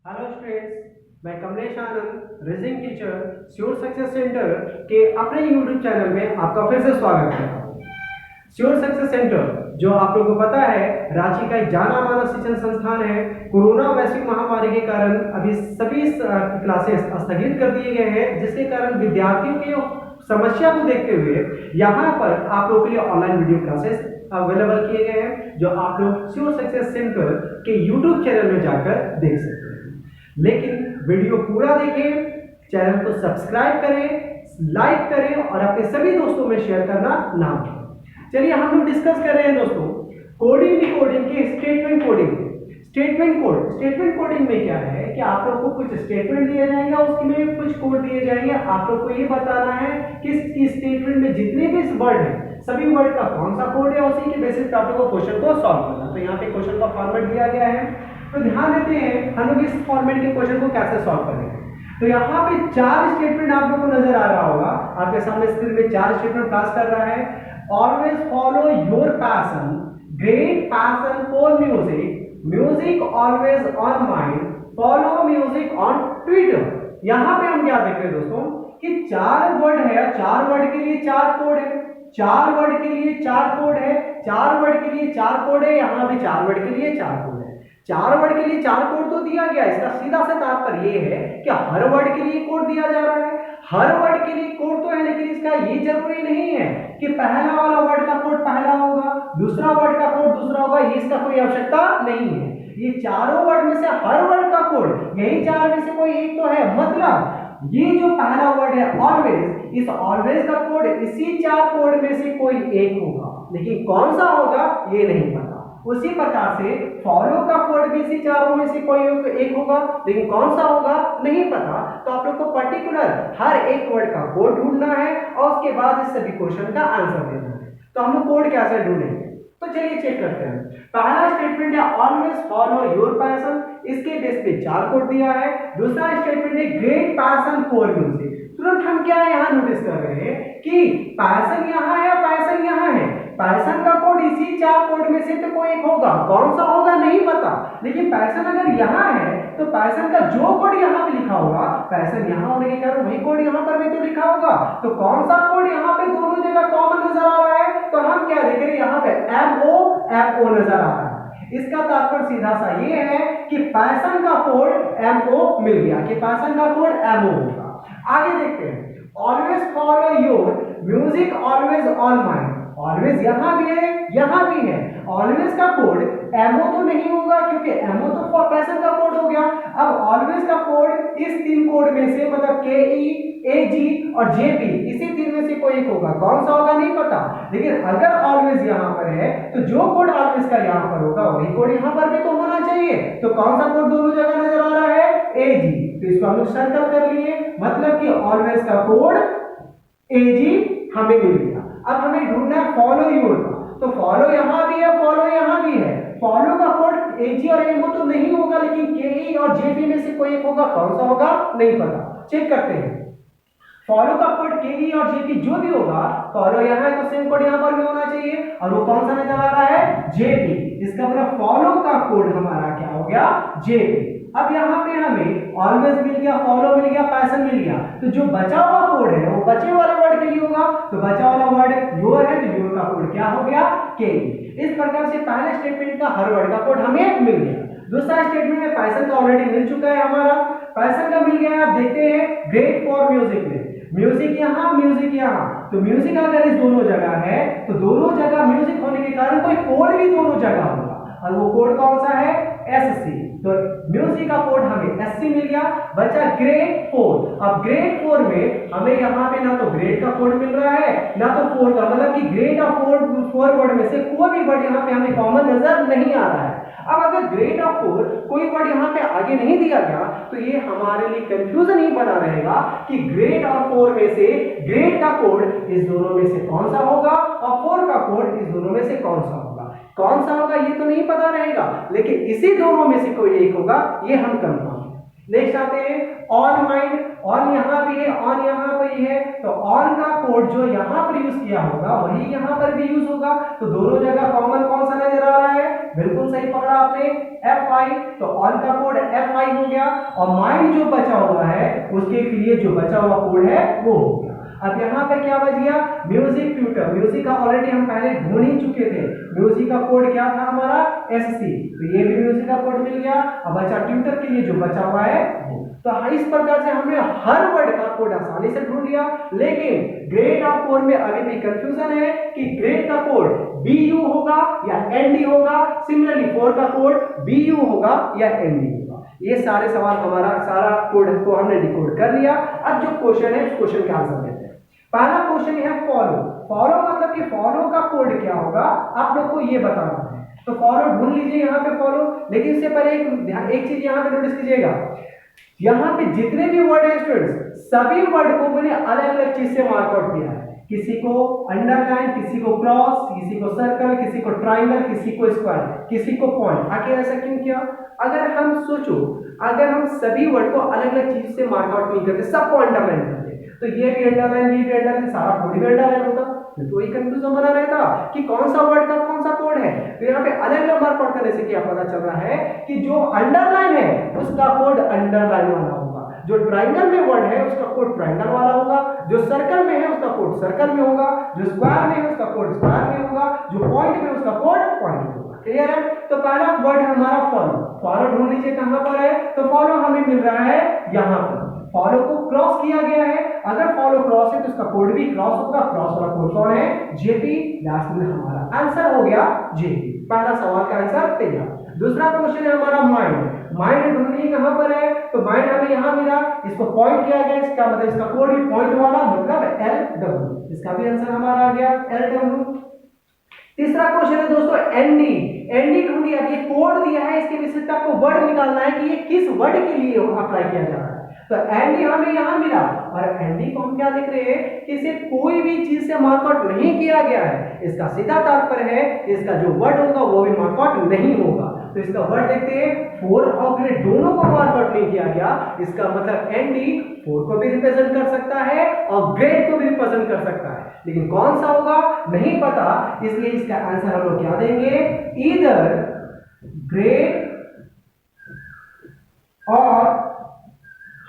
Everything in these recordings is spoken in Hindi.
हेलो स्टूडेंट्स, मैं Kamlesh Anand raising teacher sure success centre के अपने यूट्यूब चैनल में आपका फिर से स्वागत करता हूँ। श्योर सक्सेस सेंटर जो आप लोगों को पता है रांची का एक जाना माना शिक्षण संस्थान है। कोरोना वैश्विक महामारी के कारण अभी सभी क्लासेस स्थगित कर दिए गए हैं, जिसके कारण विद्यार्थियों की समस्या को देखते हुए यहाँ पर आप लोगों के लिए ऑनलाइन वीडियो क्लासेस अवेलेबल किए गए हैं, जो आप लोग श्योर सक्सेस सेंटर के यूट्यूब चैनल में जाकर देख सकते हैं। लेकिन वीडियो पूरा देखें, चैनल को सब्सक्राइब करें, लाइक करें और अपने सभी दोस्तों में शेयर करना ना भूलें। चलिए हम लोग डिस्कस कर रहे हैं दोस्तों कोडिंग डिकोडिंग के स्टेटमेंट कोडिंग। स्टेटमेंट कोडिंग में क्या है कि आप लोग को कुछ स्टेटमेंट दिया जाएगा, उसमें कुछ कोड दिए जाएंगे। आप लोग को ये बताना है कि इस स्टेटमेंट में जितने भी वर्ड हैं सभी वर्ड का कौन सा कोड है, उसी के बेसिस पे आप लोग को क्वेश्चन को सॉल्व करना। तो यहाँ पे क्वेश्चन का फॉर्मेट दिया गया है, तो ध्यान देते हैं हम लोग इस फॉर्मेट के क्वेश्चन को कैसे सॉल्व करेंगे। तो यहाँ पे 4 स्टेटमेंट आप लोग को नजर आ रहा होगा, आपके सामने स्क्रीन में 4 स्टेटमेंट पास कर रहा है। Always follow your passion, great passion for music, music always on mind, follow music on Twitter. यहाँ पे हम क्या देख रहे हैं दोस्तों कि 4 वर्ड है, 4 वर्ड के लिए 4 कोड है, 4 वर्ड के लिए 4 कोड है, 4 वर्ड के लिए 4 कोड है, यहाँ भी 4 वर्ड के लिए 4 कोड है। 4 वर्ड के लिए 4 कोड तो दिया गया, इसका सीधा सा तात्पर्य ये है कि हर वर्ड के लिए कोड दिया जा रहा है। हर वर्ड के लिए कोड तो है, लेकिन इसका ये जरूरी नहीं है कि पहला वाला वर्ड का कोड पहला होगा, दूसरा वर्ड का कोड दूसरा होगा, ये इसका कोई आवश्यकता नहीं है। ये चारों वर्ड में से हर वर्ड का कोड, यही 4 में से कोई एक तो है। मतलब ये जो पहला वर्ड है ऑलवेज, इस ऑलवेज का कोड इसी 4 कोड में से कोई एक होगा, लेकिन कौन सा होगा ये नहीं पता। उसी प्रकार से फॉलो का कोड भी इसी चारों में से कोई एक होगा, लेकिन कौन सा होगा नहीं पता। तो आप लोग को पर्टिकुलर हर एक वर्ड का कोड ढूंढना है और उसके बाद इस सभी क्वेश्चन का आंसर देना है। तो हम लोग कोड कैसे ढूंढेंगे, तो चलिए चेक करते हैं। पहला स्टेटमेंट है ऑलवेज फॉलो योर पैशन, इसके बेस पे 4 कोड दिया है। दूसरा स्टेटमेंट है ग्रेट पैशन फॉर म्यूजिक। तुरंत हम क्या यहाँ नोटिस कर रहे हैं कि पैशन यहाँ है, पैशन यहाँ है। पैशन का कोड इसी 4 कोड में से तो कोई एक होगा, कौन सा होगा नहीं पता। लेकिन पैशन अगर यहाँ है तो पैशन का जो कोड यहाँ पे लिखा होगा, पैशन यहाँ होने के कारण वही कोड यहाँ पर भी तो लिखा होगा। तो कौन सा कोड यहाँ पे दोनों जगह कॉमन नजर आ रहा है, तो हम क्या देख रहे हैं यहाँ पे MO नजर आ रहा है। इसका तात्पर्य सीधा सा ये है कि पैशन का कोड MO मिल गया, कि पैशन का कोड MO होगा। आगे देखते हैं, always follow your music always on mind. Always यहाँ भी है, यहाँ भी है। ऑलवेज का कोड MO तो नहीं होगा, क्योंकि MO तो पैशन का कोड हो गया। अब ऑलवेज का कोड इस 3 कोड में से, मतलब KE, AG और JP, इसी 3 में से कोई एक होगा, कौन सा होगा नहीं पता। लेकिन अगर ऑलवेज यहाँ पर है तो जो कोड ऑलवेज का यहाँ पर होगा वही कोड यहाँ पर भी तो होना चाहिए। तो कौन सा कोड दोनों जगह नजर आ रहा है, AG। तो इसको हम लोग सर्कल कर लिए, मतलब कि ऑलवेज का कोड AG हमें मिल गया। अब हमें ढूंढना है फॉलो योर का, तो फॉलो यहाँ भी है, फॉलो यहाँ भी है। फॉलो का कोड AG और MO तो नहीं होगा, लेकिन KE और JP में से कोई एक होगा, कौन सा होगा नहीं पता। चेक करते हैं, फॉलो का कोड KE और JP जो भी होगा, फॉलो यहाँ है तो सेम कोड यहाँ पर भी होना चाहिए, और वो कौन सा नजर आ रहा है, JP। इसका मतलब फॉलो का कोड हमारा क्या हो गया, JP। अब यहाँ पे हमें ऑलवेज मिल गया, फॉलो मिल गया, पैशन मिल गया। तो जो बचा हुआ कोड है वो बचे वाले वर्ड के लिए होगा, तो बचा वाला वर्ड योर है, तो योर का कोड क्या हो गया, KE। इस प्रकार से पहले स्टेटमेंट का हर वर्ड का कोड हमें मिल गया। दूसरा स्टेटमेंट में पैशन का ऑलरेडी मिल चुका है, हमारा पैशन का मिल गया है। आप देखते हैं ग्रेट फॉर म्यूजिक में म्यूजिक यहाँ, म्यूजिक यहाँ, तो म्यूजिक अगर इस दोनों जगह है तो दोनों जगह म्यूजिक होने के कारण कोई कोड भी दोनों जगह होगा, और वो कोड कौन सा है, SC। तो म्यूजिक का कोड हमें SC मिल गया। बचा ग्रेड 4। अब ग्रेड 4 में हमें यहाँ पे ना तो ग्रेड का कोड मिल रहा है ना तो 4 का, मतलब कि ग्रेड और 4 वर्ड में से कोई भी वर्ड यहाँ पे हमें कॉमन नजर नहीं आ रहा है। अब अगर ग्रेड और 4 कोई वर्ड यहाँ पे आगे नहीं दिया गया तो ये हमारे लिए कंफ्यूजन ही बना रहेगा कि ग्रेड और 4 में से ग्रेड का कोड इस दोनों में से कौन सा होगा और 4 का कोड इस दोनों में से कौन सा होगा। कौन सा होगा ये तो नहीं पता रहेगा, लेकिन इसी दोनों में से कोई एक होगा, ये हम कंफर्म है। नेक्स्ट आते हैं ऑन माइंड। ऑन यहाँ भी है, ऑन यहाँ पर ही है, तो ऑन का कोड जो यहाँ पर यूज किया होगा वही यहाँ पर भी यूज होगा। तो दोनों जगह कॉमन कौन सा नजर आ रहा है, बिल्कुल सही पकड़ा आपने, FI। तो ऑन का कोड FI हो गया, और माइंड जो बचा हुआ है उसके लिए जो बचा हुआ कोड है वो हो गया। अब यहाँ पे क्या बच गया, म्यूजिक ट्यूटर। म्यूजिक का ऑलरेडी हम पहले ढूंढ ही चुके थे, म्यूजिक का कोड क्या था हमारा SC, तो ये भी म्यूजिक का कोड मिल गया। अब बचा ट्यूटर के लिए जो बचा हुआ है वो। तो इस प्रकार से हमने हर वर्ड का कोड आसानी से ढूंढ लिया। लेकिन ग्रेड ऑफ 4 में अभी भी कंफ्यूजन है कि ग्रेड का कोड BU होगा या ND होगा। सिमिलरली 4 का कोड BU होगा या ND होगा। ये सारे सवाल हमारा सारा कोड को हमने डिकोड कर लिया। अब जो क्वेश्चन है उस क्वेश्चन का आंसर देते हैं। पहला क्वेश्चन है फॉलो। फॉलो मतलब कि फॉलो का कोड क्या होगा आप लोग को ये बताना है। तो फॉलो ढूंढ लीजिए यहाँ पे फॉलो। लेकिन इससे पहले एक चीज यहाँ पे नोटिस कीजिएगा, यहाँ पे जितने भी वर्ड है स्टूडेंट्स, सभी वर्ड को मैंने अलग अलग चीज से मार्कआउट किया है। किसी को अंडरलाइन, किसी को क्रॉस, किसी को सर्कल, किसी को ट्राइंगल, किसी को स्क्वायर, किसी को पॉइंट। आखिर ऐसा क्यों किया? अगर हम सोचो, अगर हम सभी वर्ड को अलग अलग चीज से मार्कआउट नहीं करते, सबको अंडरलाइन करते, तो ये भी अंडरलाइन, ये भी अंडरलाइन, सारा कोड भी अंडरलाइन होता, तो वही कंफ्यूजन बना रहता कि कौन सा वर्ड का कौन सा कोड है। तो यहाँ पे अलग अलग मार्कआउट करने से क्या पता चल रहा है कि जो अंडरलाइन है उसका कोड अंडरलाइन वाला होगा, जो ट्राइंगल में वर्ड है उसका कोड ट्राइंगल वाला होगा, जो सर्कल में है उसका कोड सर्कल में होगा, जो स्क्वायर में है उसका कोड स्क्वायर में होगा, जो पॉइंट में उसका कोड पॉइंट में होगा। क्लियर है? तो पहला वर्ड हमारा फॉलो। फॉलो ढूंढ लीजिए कहां पर है, तो फॉलो हमें मिल रहा है यहाँ पर। फॉलो को क्रॉस किया गया है, अगर फॉलो क्रॉस है तो इसका कोड भी क्रॉस होगा। क्रॉस वाला कोड कौन है? JP। लास्ट में हमारा आंसर हो गया JP। पहला सवाल का आंसर तैयार। दूसरा क्वेश्चन है हमारा माइंड। माइंड ढूंढिए कहां पर है, तो माइंड हमें यहां मिला, इसको पॉइंट किया गया, इसका मतलब इसका कोड भी पॉइंट वाला, मतलब LW। इसका भी आंसर हमारा आ गया LW। तीसरा क्वेश्चन है दोस्तों ND। ND ढूंढिए, अब ये कोड दिया है, इसके विशेषता को वर्ड निकालना है कि ये किस वर्ड के लिए अप्लाई किया जा रहा है। तो ND हमें यहां मिला, और ND को हम क्या लिख रहे हैं कि इसे कोई भी चीज से मार्कआउट नहीं किया गया है। इसका सीधा तात्पर्य है इसका जो वर्ड होगा वो भी मार्कआउट नहीं होगा। तो इसका वर्ड देखते हैं, 4 और ग्रेड दोनों को मार्कआउट नहीं किया गया। इसका मतलब ND 4 को भी रिप्रेजेंट कर सकता है और ग्रेड को भी रिप्रेजेंट कर सकता है, लेकिन कौन सा होगा नहीं पता। इसलिए इसका आंसर हम लोग क्या देंगे, ईदर ग्रेड और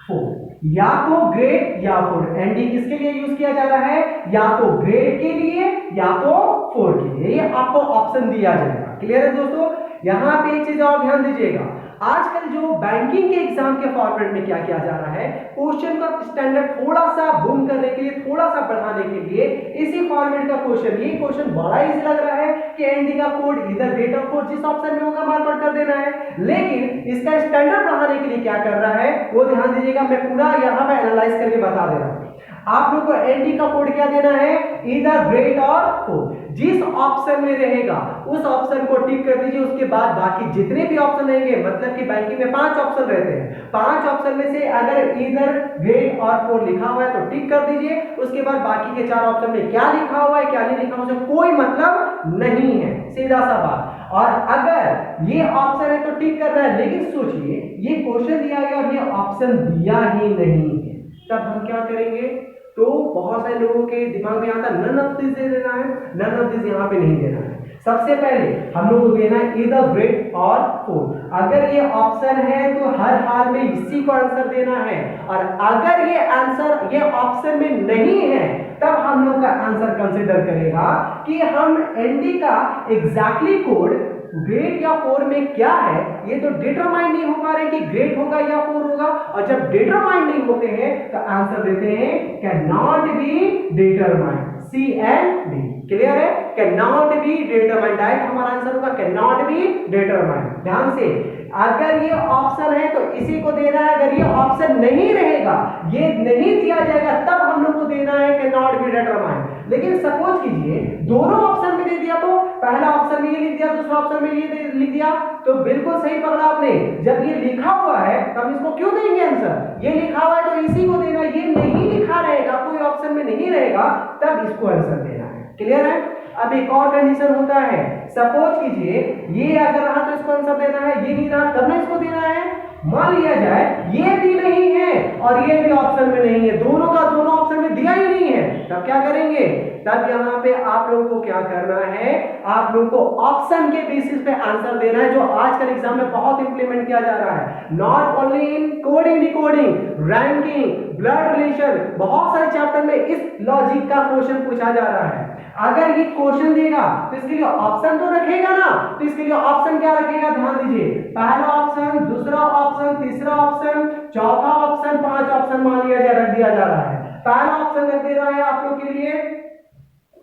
4, या तो ग्रेड या 4। ND किसके लिए यूज किया जा रहा है, या तो ग्रेड के लिए या तो 4 के लिए, ये आपको ऑप्शन दिया जाएगा। क्लियर है दोस्तों? यहां पे एक चीज और ध्यान दीजिएगा, आजकल जो बैंकिंग के एग्जाम के फॉर्मेट में क्या किया जा रहा है, क्वेश्चन का स्टैंडर्ड थोड़ा सा बूम करने के लिए, थोड़ा सा बढ़ाने के लिए इसी फॉर्मेट का क्वेश्चन, ये क्वेश्चन बड़ा इजी लग रहा है कि ND का कोड इधर ग्रेड और 4 जिस ऑप्शन में होगा मार्कआउट कर देना है। लेकिन इसका स्टैंडर्ड बढ़ाने के लिए क्या कर रहा है वो ध्यान दीजिएगा, मैं पूरा यहां पे एनालाइज करके बता दे रहा हूं। आप लोग को ND का कोड क्या देना है, इधर ग्रेड और 4। जिस ऑप्शन में रहेगा उस ऑप्शन को टिक कर दीजिए, उसके बाद बाकी जितने भी ऑप्शन रहेंगे, मतलब कि बैंकिंग में 5 ऑप्शन रहते हैं, 5 ऑप्शन में से अगर इधर ग्रेड और 4 लिखा हुआ है तो टिक कर दीजिए। उसके बाद बाकी के 4 ऑप्शन में क्या लिखा हुआ है क्या नहीं लिखा हुआ है कोई मतलब नहीं है, सीधा सा बात। और अगर ये ऑप्शन है तो टिक कर रहा है, लेकिन सोचिए ये क्वेश्चन दिया गया और ये ऑप्शन दिया ही नहीं है, तब हम क्या करेंगे। तो बहुत सारे लोगों के दिमाग में आता है नन ऑफ दिस दे देना है, नन ऑफ दिस यहाँ पे नहीं देना है। सबसे पहले हम लोग को देना है इधर ग्रेड और 4। अगर ये ऑप्शन है तो हर हाल में इसी को आंसर देना है, और अगर ये आंसर ये ऑप्शन में नहीं है तब हम लोग का आंसर कंसीडर करेगा कि हम ND का एग्जैक्टली कोड ग्रेड या 4 में क्या है, ये तो डिटरमाइन नहीं हो पा रहे कि ग्रेड होगा या 4 होगा। और जब डिटरमाइन नहीं होते हैं तो आंसर देते हैं cannot be determine, C and D। Clear है? Cannot be determine, direct हमारा आंसर होगा कैन नॉट बी डिटरमाइन। ध्यान से, अगर ये ऑप्शन है तो इसी को देना है, अगर ये ऑप्शन नहीं रहेगा, ये नहीं दिया जाएगा, तब हम लोग को देना है कैन नॉट बी डिटरमाइन। लेकिन सपोज कीजिए दोनों ऑप्शन में दे दिया, तो पहला ऑप्शन में ये लिख दिया, दूसरा ऑप्शन में ये लिख दिया, तो बिल्कुल सही पकड़ा आपने। जब ये लिखा हुआ है तब इसको क्यों देंगे आंसर, ये लिखा हुआ है तो इसी को देना, ये नहीं लिखा रहेगा, कोई ऑप्शन में नहीं रहेगा, तब इसको आंसर देना है। क्लियर है? अब एक और कंडीशन होता है, सपोज कीजिए ये अगर रहा तो इसको आंसर देना है, ये नहीं रहा तब ना इसको देना है। मान लिया जाए ये भी नहीं है और ये भी ऑप्शन में नहीं है, दोनों का दोनों ऑप्शन में दिया ही नहीं है, तब क्या करेंगे, तब यहाँ पे आप लोगों को क्या करना है, आप लोगों को ऑप्शन के बेसिस पे आंसर देना है, जो आजकल एग्जाम में बहुत इंप्लीमेंट किया जा रहा है। Not only in coding decoding, ranking, blood relation, बहुत सारे चैप्टर में इस लॉजिक का क्वेश्चन पूछा जा रहा है। अगर ये क्वेश्चन देगा तो इसके लिए ऑप्शन तो रखेगा ना, तो इसके लिए ऑप्शन क्या रखेगा, ध्यान दीजिए, पहला ऑप्शन, दूसरा ऑप्शन, तीसरा ऑप्शन, चौथा ऑप्शन, 5 ऑप्शन मान लिया जा रख दिया जा रहा है। पहला ऑप्शन रख दे रहा है आप लोग के लिए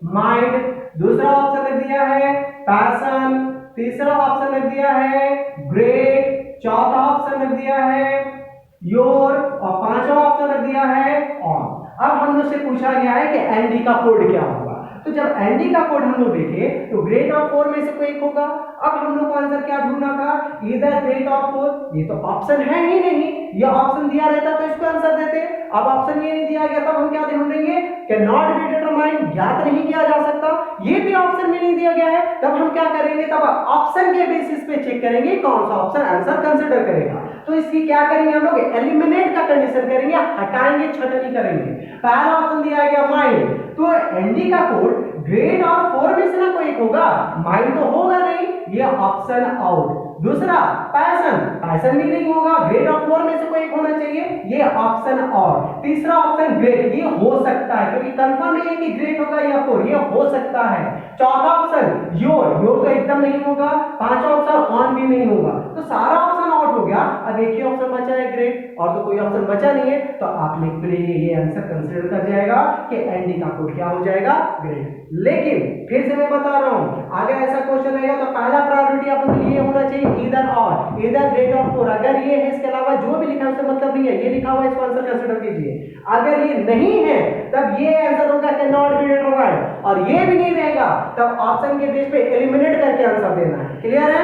माइंड, दूसरा ऑप्शन रख दिया है पैशन, तीसरा ऑप्शन रख दिया है ग्रेट, चौथा ऑप्शन रख दिया है योर और पांचवा ऑप्शन रख दिया है ऑन। अब हम लोग से पूछा गया है कि एनडी का कोड क्या होगा, तो जब एनडी का कोड हम लोग देखे तो ग्रेट और 4 में से कोई एक होगा। अब हम लोग को आंसर क्या ढूंढना था, इधर ग्रेट और 4, ये तो ऑप्शन है ही नहीं, ये ऑप्शन दिया रहता तो इसको आंसर देते। अब ऑप्शन ये नहीं दिया गया, तब हम क्या ढूंढेंगे कि नॉट बी डिटरमाइंड, ज्ञात नहीं किया जा सकता, ये भी ऑप्शन में नहीं दिया गया है, तब हम क्या करेंगे, तब ऑप्शन के बेसिस पे चेक करेंगे कौन सा ऑप्शन आंसर कंसीडर करेगा। तो इसकी क्या करेंगे हम लोग, एलिमिनेट का कंडीशन करेंगे, हटाएंगे, छटनी करेंगे। पहला ऑप्शन दिया गया माइंड, तो एनडी का कोड ग्रेड और 4 में से ना कोई एक होगा, माइंड तो होगा नहीं, ये ऑप्शन आउट। दूसरा पैशन, पैशन भी नहीं होगा, ग्रेड और 4 में से कोई एक होना चाहिए, ये ऑप्शन और। तीसरा ऑप्शन ग्रेड, ये हो सकता है क्योंकि कंफर्म नहीं है कि ग्रेड होगा या 4, ये हो सकता है। चौथा ऑप्शन योर, योर तो एकदम नहीं होगा। पांचवा ऑप्शन ऑन भी नहीं होगा, तो सारा ऑप्शन आउट हो गया। अब एक ही ऑप्शन बचा है ग्रेड, और तो कोई ऑप्शन बचा नहीं है, तो आप लिख लीजिए ये आंसर कंसीडर कर जाएगा कि एनडी का कोड क्या हो जाएगा, ग्रेड। लेकिन फिर से मैं बता रहा हूं, अगर ऐसा क्वेश्चन रहेगा तो पहला प्रायोरिटी आपको ये होना चाहिए इधर और, इधर ग्रेड और 4, अगर ये है इसके अलावा जो भी लिखा है उससे मतलब नहीं है, ये लिखा हुआ है इसको आंसर कंसीडर कीजिए। अगर ये नहीं है तब ये आंसर होगा कि नॉट बी डिटरमाइंड, और ये भी नहीं रहेगा तब ऑप्शन के बेस पे एलिमिनेट करके आंसर देना है। क्लियर है?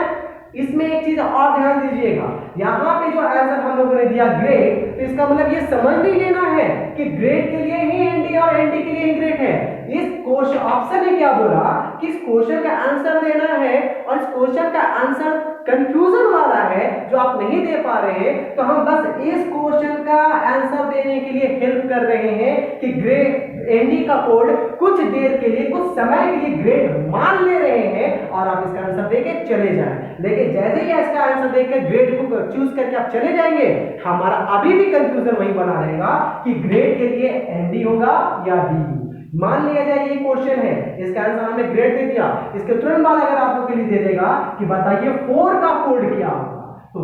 इसमें एक चीज और ध्यान दीजिएगा, यहाँ पे जो आंसर हम लोगों ने दिया ग्रेड, तो इसका मतलब ये समझ नहीं लेना है कि ग्रेड के लिए ही एनडी और एनडी के लिए ही ग्रेड है। इस क्वेश्चन ऑप्शन ने क्या बोला कि इस क्वेश्चन का आंसर देना है, और इस क्वेश्चन का आंसर कंफ्यूजन वाला है जो आप नहीं दे पा रहे हैं, तो हम बस इस क्वेश्चन का आंसर देने के लिए हेल्प कर रहे हैं कि ग्रेड एनडी का कोड कुछ देर के लिए, कुछ समय के लिए ग्रेड मान ले रहे हैं, और आप इसका आंसर देके चले जाएं। लेकिन जैसे ही इसका आंसर देकर ग्रेड को चूज करके आप चले जाएंगे, हमारा अभी भी कंफ्यूजन वही बना रहेगा कि ग्रेड के लिए एनडी होगा या बी। मान लिया जाए ये क्वेश्चन है, इसका आंसर हमने ग्रेड दे दिया, इसके तुरंत बाद अगर आप लोग के लिए दे देगा कि बताइए 4 का कोड क्या होगा, तो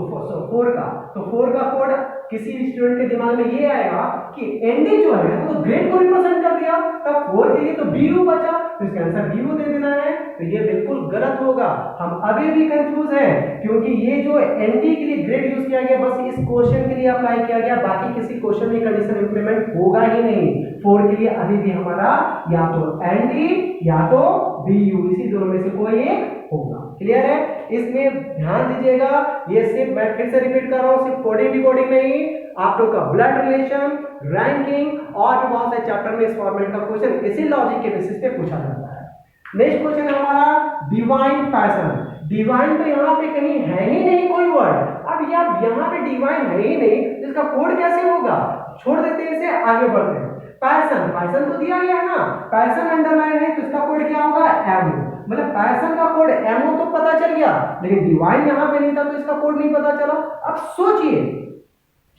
4 का कोड किसी स्टूडेंट के दिमाग में ये आएगा कि एनडी जो है वो तो ग्रेड को रिप्रेजेंट कर दिया, तब 4 के लिए तो बीयू बचा, तो इसका आंसर बीयू दे देना है, तो ये बिल्कुल गलत होगा। हम अभी भी कंफ्यूज हैं क्योंकि ये जो एनडी के लिए ग्रेड यूज किया गया बस इस क्वेश्चन के लिए अप्लाई किया गया, बाकी किसी क्वेश्चन में कंडीशन इंप्लीमेंट होगा ही नहीं। 4 के लिए अभी भी हमारा या तो एनडी या तो बीयू, इसी दोनों में से कोई एक होगा। क्लियर है? इसमें ध्यान दीजिएगा, ये सिर्फ मैं फिर से रिपीट कर रहा हूं, सिर्फ कोडिंग डिकोडिंग नहीं, आप लोग का ब्लड रिलेशन, रैंकिंग और भी बहुत सारे चैप्टर में इस फॉर्मेट का क्वेश्चन इसी लॉजिक के बेसिस पे पूछा जाता है। नेक्स्ट क्वेश्चन है हमारा डिवाइन पैशन। डिवाइन तो यहाँ पे कहीं है ही नहीं कोई वर्ड, अब यहाँ पे डिवाइन है ही नहीं, तो इसका कोड कैसे होगा, छोड़ देते हैं इसे, आगे बढ़ते हैं। पैशन, पैशन तो दिया गया है ना, पैशन अंडरलाइन है, तो इसका कोड क्या होगा, एमओ, मतलब पैशन का कोड एमओ तो पता चल गया, लेकिन डिवाइन यहाँ पे नहीं था तो इसका कोड नहीं पता चला। अब सोचिए,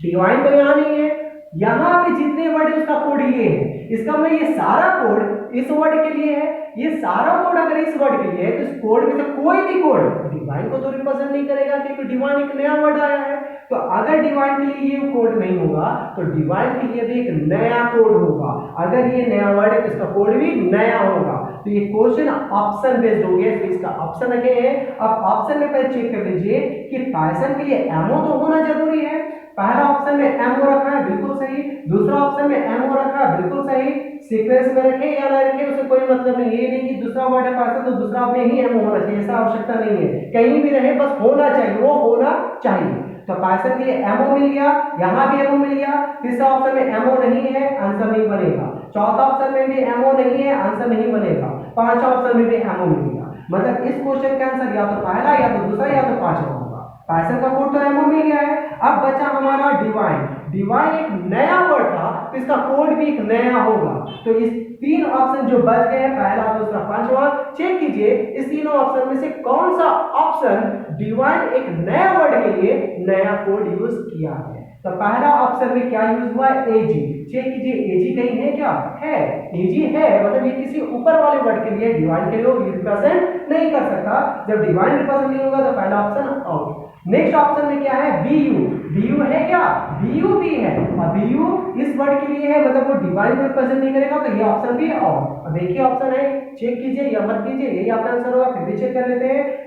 डिवाइन तो यहाँ नहीं है, यहाँ पे जितने वर्ड है उसका कोड ये है, इसका मतलब ये सारा कोड इस वर्ड के लिए है, ये सारा कोड अगर इस वर्ड के लिए है तो इस कोड में से कोई भी कोड डिवाइन को तो रिप्रेजेंट नहीं करेगा क्योंकि डिवाइन एक नया वर्ड आया है। तो अगर डिवाइन के लिए ये कोड नहीं होगा तो डिवाइन के लिए भी एक नया कोड होगा, अगर ये नया वर्ड है तो इसका कोड भी नया होगा। तो ये क्वेश्चन ऑप्शन बेस्ड हो गया, तो इसका ऑप्शन रखे हैं। अब ऑप्शन में पहले चेक कर लीजिए कि पैशन के लिए एमओ तो होना जरूरी है, पहला ऑप्शन में एमओ रखा है बिल्कुल सही, दूसरा ऑप्शन में एमओ रखा है बिल्कुल सही, सीक्वेंस में रखे या ना रखे उसे कोई मतलब नहीं, ये नहीं कि दूसरा वर्ड है पैशन तो दूसरा में ही एमओ होना चाहिए, ऐसा आवश्यकता नहीं है, कहीं भी रहे बस होना चाहिए, वो होना चाहिए। तो पैशन के लिए एमओ मिल गया, यहाँ भी एमओ मिल गया, तीसरा ऑप्शन में एमओ नहीं है, आंसर नहीं बनेगा, चौथा ऑप्शन में भी एमओ नहीं है, आंसर नहीं बनेगा, पांचवा ऑप्शन में भी एमओ मिल गया। मतलब इस क्वेश्चन का आंसर या तो पहला या तो दूसरा या तो पांचवा होगा। पाइथन का कोड तो एमओ मिल गया है। अब बचा हमारा डिवाइन। डिवाइन एक नया वर्ड था तो इसका कोड भी एक नया होगा। तो इस तीन ऑप्शन जो बच गए हैं, पहला दूसरा पांचवा, चेक कीजिए इस तीनों ऑप्शन में से कौन सा ऑप्शन डिवाइन एक नया वर्ड के लिए नया कोड यूज किया है। तो पहला ऑप्शन में क्या यूज हुआ है, एजी। चेक कीजिए एजी कहीं है क्या, है, एजी है, मतलब ये किसी ऊपर वाले वर्ड के लिए, डिवाइन के लिए रिप्रेजेंट नहीं कर सकता। जब डिवाइन रिप्रेजेंट नहीं होगा तो पहला ऑप्शन आउट। नेक्स्ट ऑप्शन में क्या है, बीयू। बीयू है क्या, बीयू भी है, और बीयू इस वर्ड के लिए है, मतलब वो डिवाइन को रिप्रेजेंट नहीं करेगा, तो ये ऑप्शन भी आउट। अब एक ही ऑप्शन है, चेक कीजिए या मत कीजिए, यही आपका आंसर होगा, फिर भी चेक कर लेते हैं।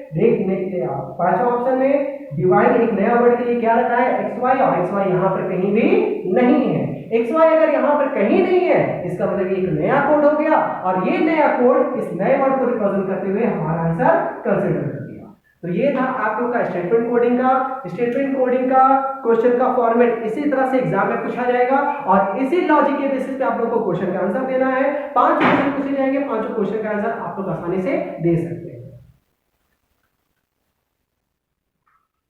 पांचवा ऑप्शन में डिवाइन एक नया वर्ड के लिए क्या रखा है, एक्स वाई, और एक्स वाई यहाँ पर कहीं भी नहीं है। एक्स वाई अगर यहाँ पर कहीं नहीं है, इसका मतलब एक नया कोड हो गया, और ये नया कोड इस नए वर्ड को रिप्रेजेंट करते हुए हमारा आंसर कंसीडर कर दिया। तो ये था आप लोग का स्टेटमेंट कोडिंग का। स्टेटमेंट कोडिंग का क्वेश्चन का फॉर्मेट इसी तरह से एग्जाम में पूछा जाएगा, और इसी लॉजिक के बेसिस पे आप लोग को क्वेश्चन का आंसर देना है। 5 क्वेश्चन पूछे जाएंगे, 5 क्वेश्चन का आंसर आप लोग आसानी से दे सकते हैं।